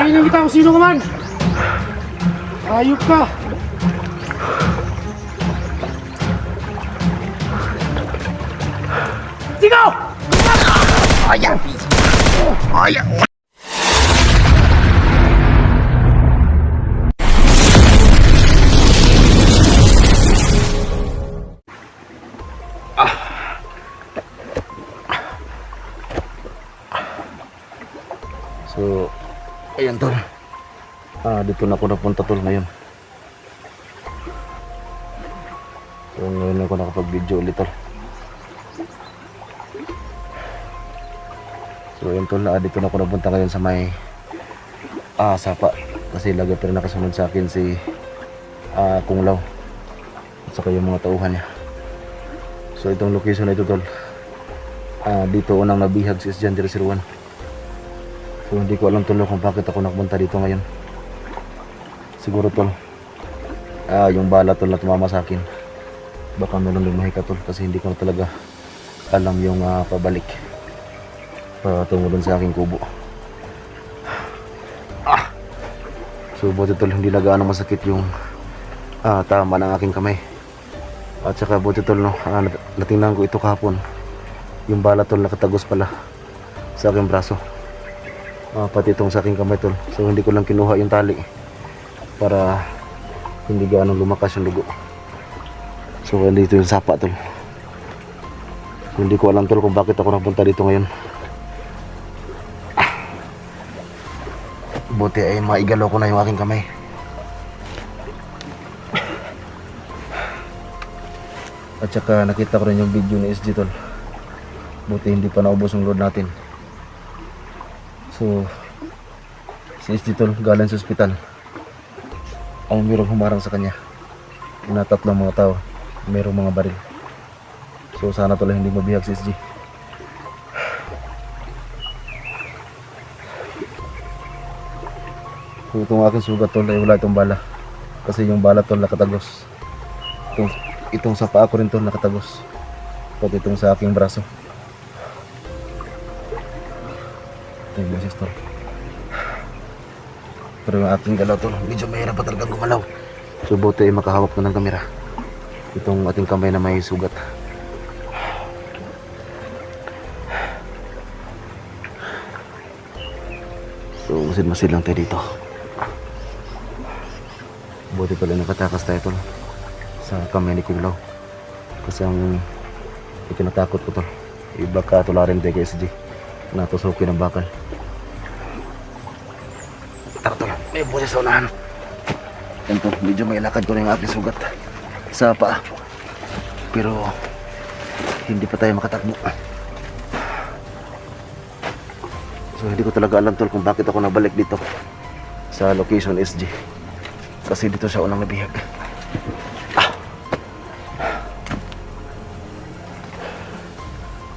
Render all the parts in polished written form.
Patayin na kita kung sino ka man! Ayop ka! Sigaw! Ayan! Ayan! So, ayan tol. Dito na ako napunta tol ngayon. So, ngayon ako nakapag-video ulit tol. So, ayan tol, dito na ako napunta ngayon sa may sapa. Kasi lagi pa rin nakasunod sa akin si Kung Lao at saka yung mga tauhan niya. So, itong location na ito tol, dito unang nabihag si Isjan 001. So hindi ko alam tol kung bakit ako nakapunta dito ngayon. Siguro tol, yung bala tol na tumama sa akin, baka meron lumahi ka tol, kasi hindi ko na talaga alam yung pabalik patungo dun sa aking kubo. So buti tol, hindi na gaano masakit yung tama ng aking kamay. At saka buti tol no, natingnan ko ito kahapon, yung bala tol nakatagos pala sa aking braso. Pati itong sa aking kamay tol. So hindi ko lang kinuha yung tali para hindi gaano lumakas yung dugo. So dito yung sapa tol. So, hindi ko alam tol kung bakit ako napunta dito ngayon. Buti ay maigalaw ko na yung aking kamay. At saka nakita ko rin yung video ni SG tol. Buti hindi pa naubos yung load natin. So, si SG tol galing sa ospital ay mayroong humarang sa kanya na tatlong mga tao, mayroong mga baril. So sana tol hindi mabihag si SG. So itong aking sugat tol ay wala itong bala, kasi yung bala tol nakatagos. Itong sa paa ko rin tol nakatagos, pati itong sa aking braso. Yung boses tol. Pero yung ating galaw tol, medyo mahirap pa talagang gumalaw. So buti ay makahawak na ng kamera itong ating kamay na may sugat. So masid-masid lang tayo dito. Buti pala nakatakas tayo tol sa kamay ni Kulaw, kasi ang ikinatakot ko tol, iba ka tularin tayo kay SG, natusukin ng bakal. Tara tol, may boses sa unahan. Yan tol, medyo may lakad ko na yung aking sugat sa paa, pero hindi pa tayo makatakbo. So hindi ko talaga alam tol kung bakit ako nabalik dito sa location SG, kasi dito siya unang nabihag.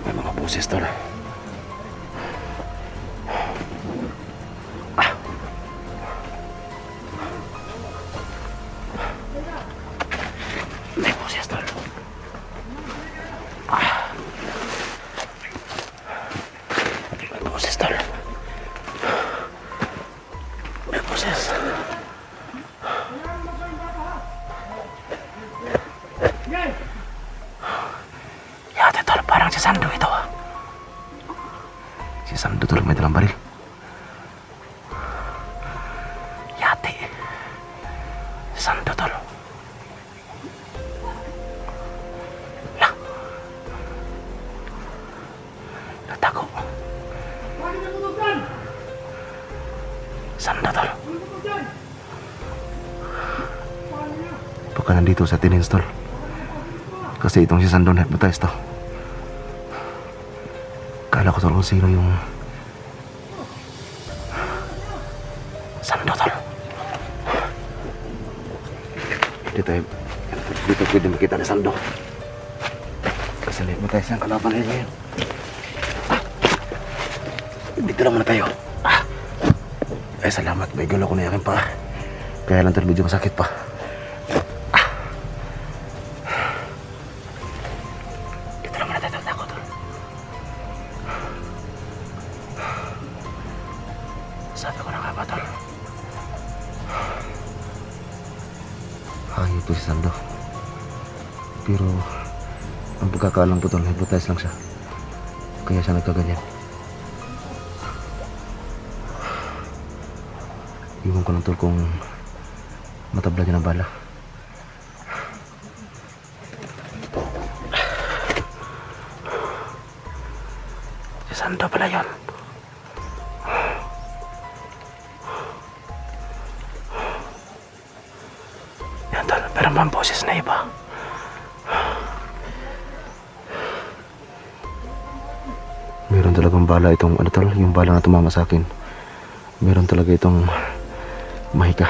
May mga boses tol. May boses tol. May boses tol. May boses. Yate tol, parang si Sando ito. Si Sando tol, may dalang baril. Yate. Si Sando tol. Lah. Natago. Sando tol. Baka nandito sa tinins tol, kasi itong si Sando hypnotize to. Kala ko tol kung sino yung Sando tol. Dito pwede makita ni Sando, kasi hypnotize ang kalaban niya ngayon. Dito lang muna tayo. Ay salamat, may gulo ko na yakin pa, kaya lang tol medyo masakit pa. Sabi ko na nga ba, tol? Hayop to si Sando. Pero ang pagkakaalam ko, tol, hypnotize lang siya. Kaya siya nagkaganyan. Iwan ko lang, tol, kung matabla niya ng bala. Si Sando pala yun. Yan, tol, pero mga boses na iba. Meron talagang bala itong ano, tol, yung bala na tumama sa akin. Meron talaga itong mahika.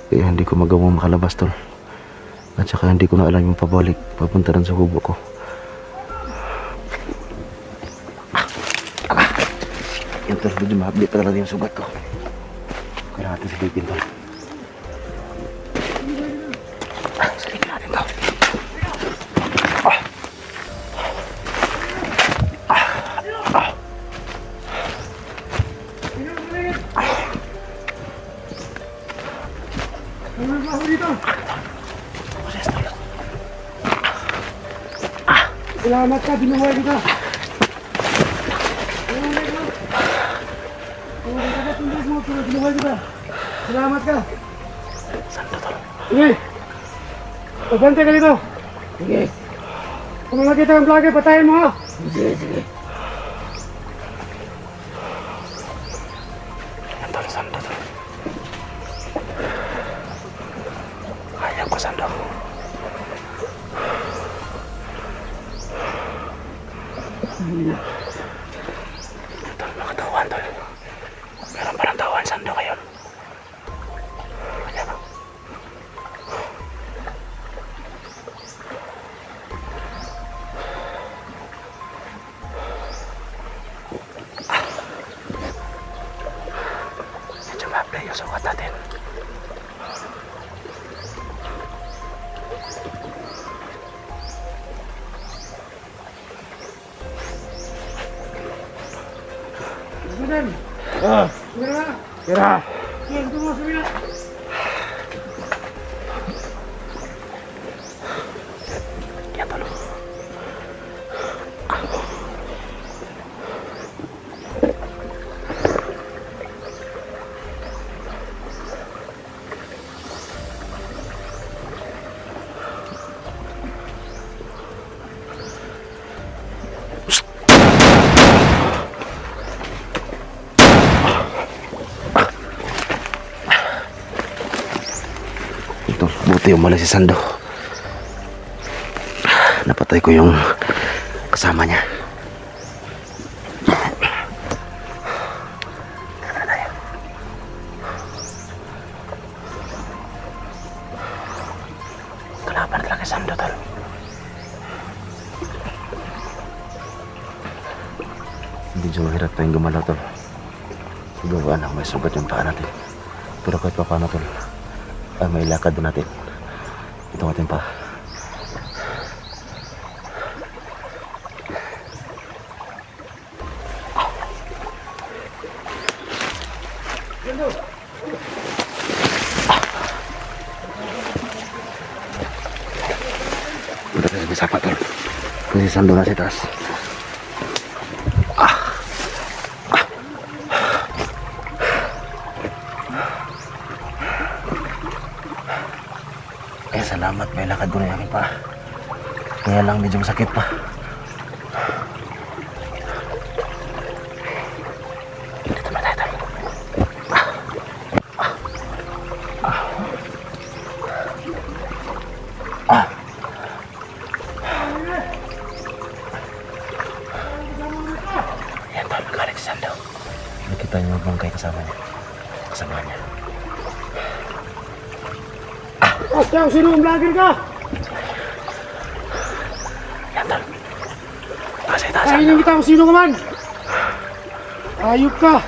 Kaya hindi ko magawang makalabas, tol. At saka hindi ko na alam yung pabalik papunta rin sa kubo ko. Yan, tol, medyo mahapli pa talaga yung sugat ko. Kailangan natin silipin, tol. Silipin natin, tol. Selamat ka, binuhay kita. Binuhay kita. Selamat ka. Sando, tol. Sige. Pagante ka dito. Sige. Kung nakita ang vlogger, patayin mo ha. Sige, sige. Yan, tol, Sando, tol. Ayaw ko, Sando. Tol, makatawan, tol. Meron parang tawan, Sando, kayo. Ayan, oh. Medyo maplay yung sukat natin. Sudan. Kira. Kira! Yan, tunggu semua. Yan, tol. Ito, buti umalis si Sando. Napatay ko yung kasama niya. Tara na tayo. Kalaban talaga si Sando, tol. Hindi siya mahirap tayong gumalaw, tol. Gawa na may sugat yung paa natin. Pero kahit pa paano, tol, ay may lakad din natin. Ito natin pa. Udah kasi bisa pa, tol. Kasi Sando na sa taas. Salamat, may lakad ko na yung aking pa. Kaya lang medyo masakit pa. Dito ba tayo, tol? Yan, tol, nagalit si Sando. Nakita niyo yung bangkay kasama niya. Kasama niya. Astaga, sino ang vlogger ka? Yan, tol. Taas. Kainin kita kung sino ka man. Ayup ka.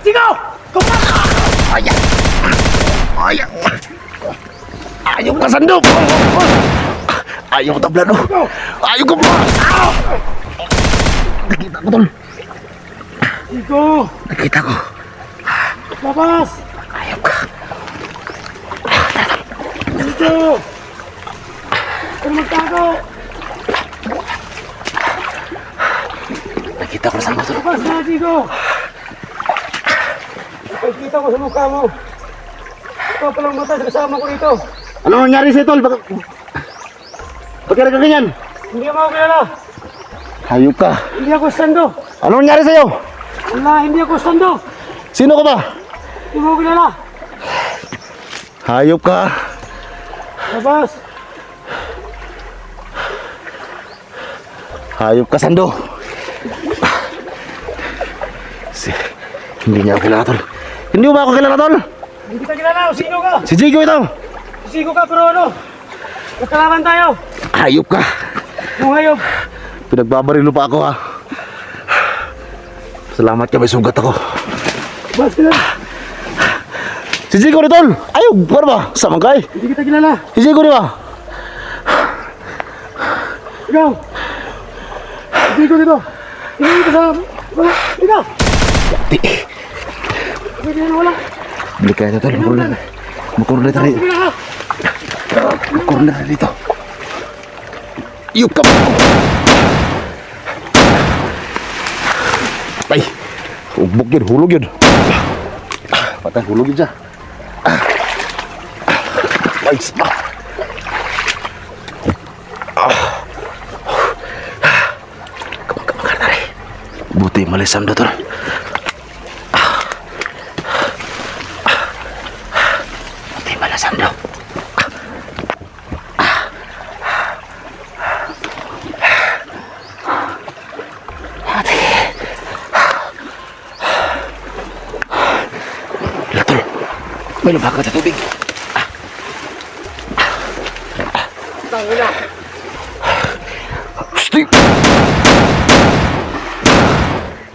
Sigaw! Ayan! Ayok ka, Sando! Ayaw ko tablan, oh. Ayaw ko pa! Ah! Nakita ko, tol. Chico! Nakita ko. Labas! Ayaw ka. Chico! Huwag magtago! Nakita ko na sa motor. Labas na, Chico! Nakikita ko sa mukha mo. Ikaw palang mata sa kasama ko dito. Ano nangyari sa'yo, tol? Bakit ka ganyan? Hindi mo ako kilala. Hayop ka. Hindi ako stando. Ano nangyari sa'yo? Wala, hindi ako stando. Sino ka ba? Hindi mo ako kilala. Hayop ka. Labas! Hayop ka, Sando. Hindi niya ako kilala, tol. Hindi mo ba ako kilala, tol? Hindi kita kilala. Sino ka? Si Jigo ito. Sino ka, pero ano? Magkalaban tayo. Hayop ka. Yung hayop. Pinagbabarilo pa ako, ha. Salamat ka, may sugat ako. Labas ka na. Si Jigo ni tol. Ayaw, ano ba? Samangkay. Hindi kita kilala. Si Jigo di ba? Ikaw. Hindi ko dito. Hindi ko sa... Wala. Ikaw. Di. Hindi ko wala. Balik kaya ito, tol. Makurna tayo. Sige na ha. Makurna tayo dito. Iyop ka. Ay. Ubog yun, hulog yun. Patay, hulog yun siya. Nice. Kamang-kamang na rin. Buti malisam na, tol. Buti malisam na. Tol, may lumakas sa tubig. Tangina. Steve!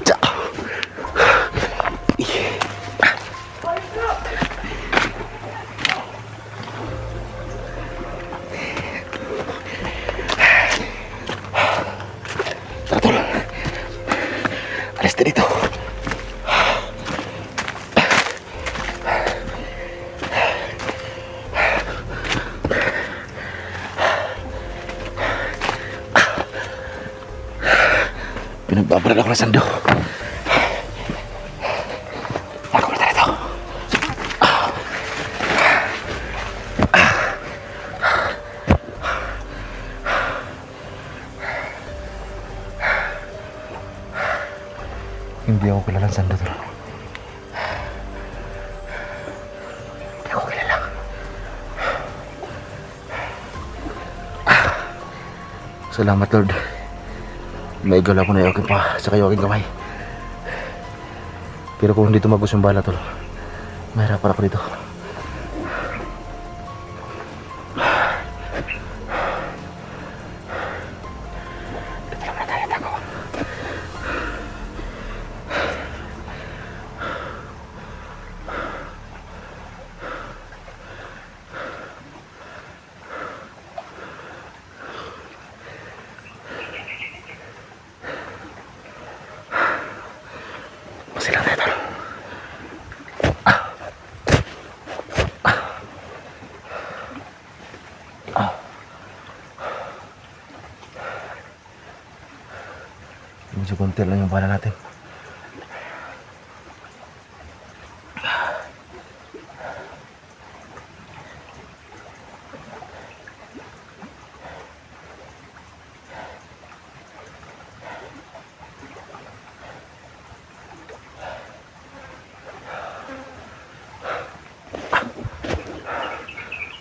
Ja. Tara, tol. Alis na dito. Pinagbabaral ako ng Sando. Ako na dito. Hindi ako kilala ng Sando, tol. Hindi ako kilala. Salamat, Lord. May gala ko na yung aking pa sa kayo aking kamay. Pero kung hindi tumagos yung bala, tol, mahirapan ako dito. Dito lang na tayo, tako. Silang tayo, tol. Medyo konti lang yung bala natin.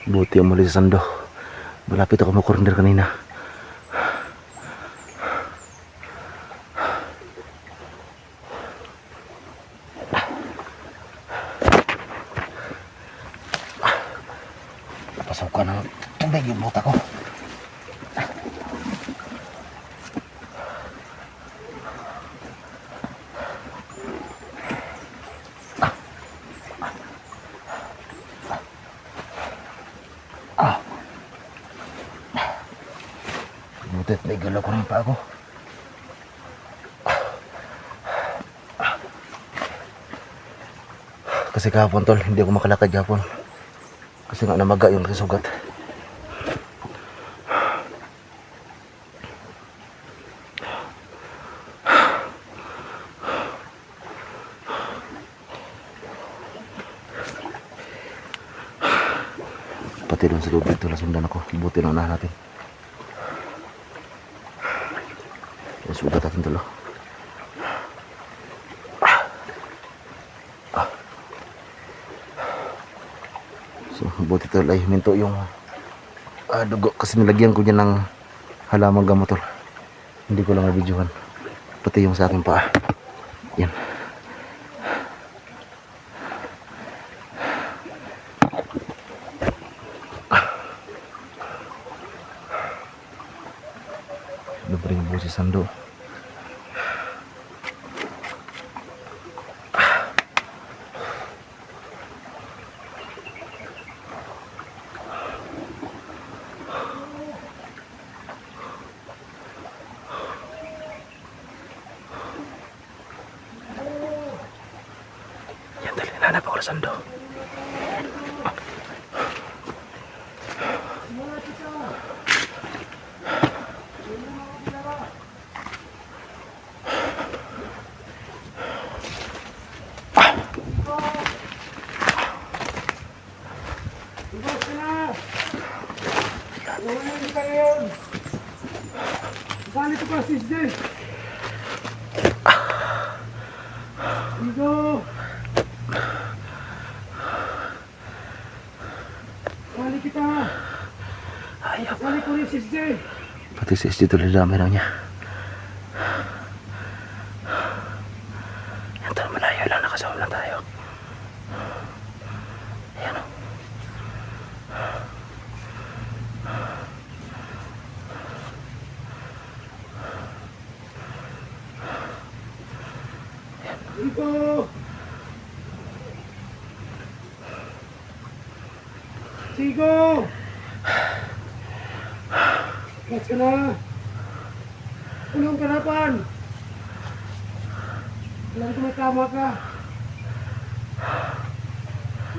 Buti ang muli sa Sando. Malapit ako makorner kanina. Napasok ka ng tubig yung buta ko. Butit na igalaw ko na yung paa ko. Kasi kahapon tol, hindi ako makalakad kahapon. Kasi nga namaga yung sugat. Pati doon sa loob dito, nasundan ako. Buti na unahan natin. Yung sugat akin tol. So, buti tol ay huminto yung dugo kasi nilagyan ko dyan ng halamang gamot tol. Hindi ko lang nabidyohan. Pati yung sa aking paa. Yan. Libre yung busi sando. Yan dali, nanap ako ng sando. Ibas ka na! Iwanan ka na yun! Saan ito pa si Sisde? Dito! Sali kita! Ayaw. Sali ko rin Sisde! Pati si SG tuloy dami lang niya. Yan tol, malayo lang, nakasawal lang tayo. Ayan o. Dito! Sigo! Gas ka na! Unang karapan! Alam ko may tama ka.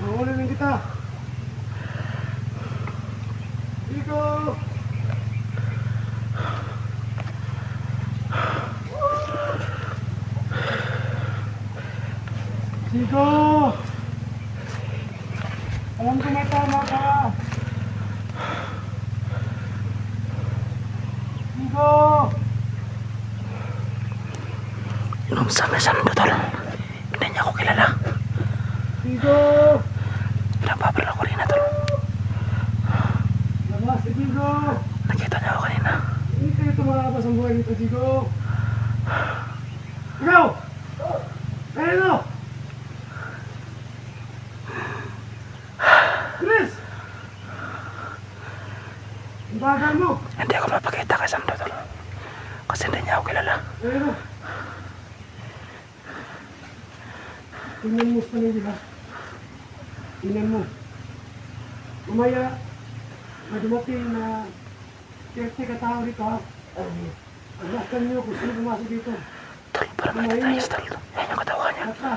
Mahuli lang kita. Sigo! Sigo! Alam ko may tama ka. Sigo! Nung sa sando tol, hindi niya ako kilala. Sigo! Napapala ko rin na tol. Labas si Sigo! Nakita niya ako kanina. Hindi kayo tumalabas ang buhay nito, Sigo. Ikaw! Ano? Chris! Ang bagal mo! Hindi ako mapakita kay Sando tol. Kasi hindi niya ako kilala. Ano? Tingnan mo sa nila. Tingnan mo. Mamaya, madumating na 30 katao rito ha. Aglaskan niyo kung sino pumasok dito. Tol, para makita tayo sa tol. Yan yung katawan niya. Basta,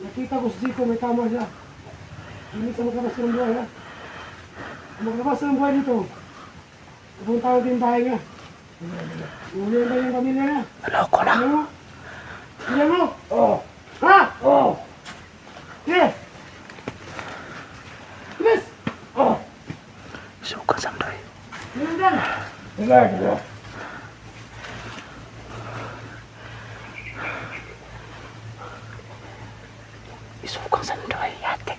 nakita ko si Zico, may tama siya. Hindi sa maglabas ng buhay ha. Kung maglabas ng buhay dito, pupunta ko din tayo nga. Ulihan tayo yung pamilya niya. Naloko na. Tingnan mo. Tingnan mo. Oh. Ha? Oh. Yes. Yes. Oh. Suka Sando eh. Tingnan dyan. Tingnan. Isukang Sando eh, yate.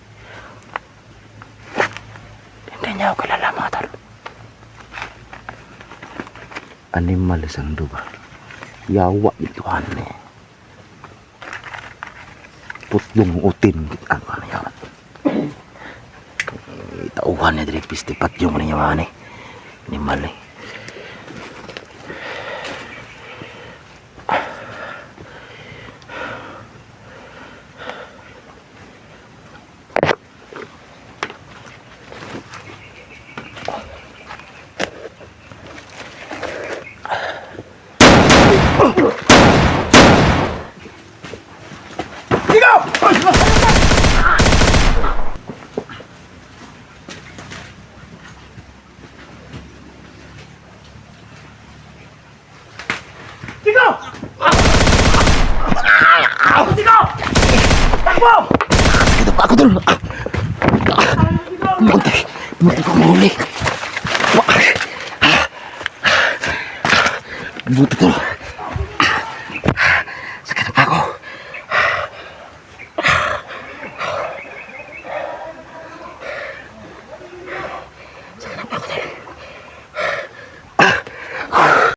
Hindi niya ako kilala mga tol. Animal Sando ba? Yawa ituan eh. Putlong utin. Ano na yan? Tauhan niya direk pistipat yung maniyawan eh. Animal eh. Tiko! Tiko! Takbo! Dito pa ako tol. Muntik ko mahuli. Buti tol.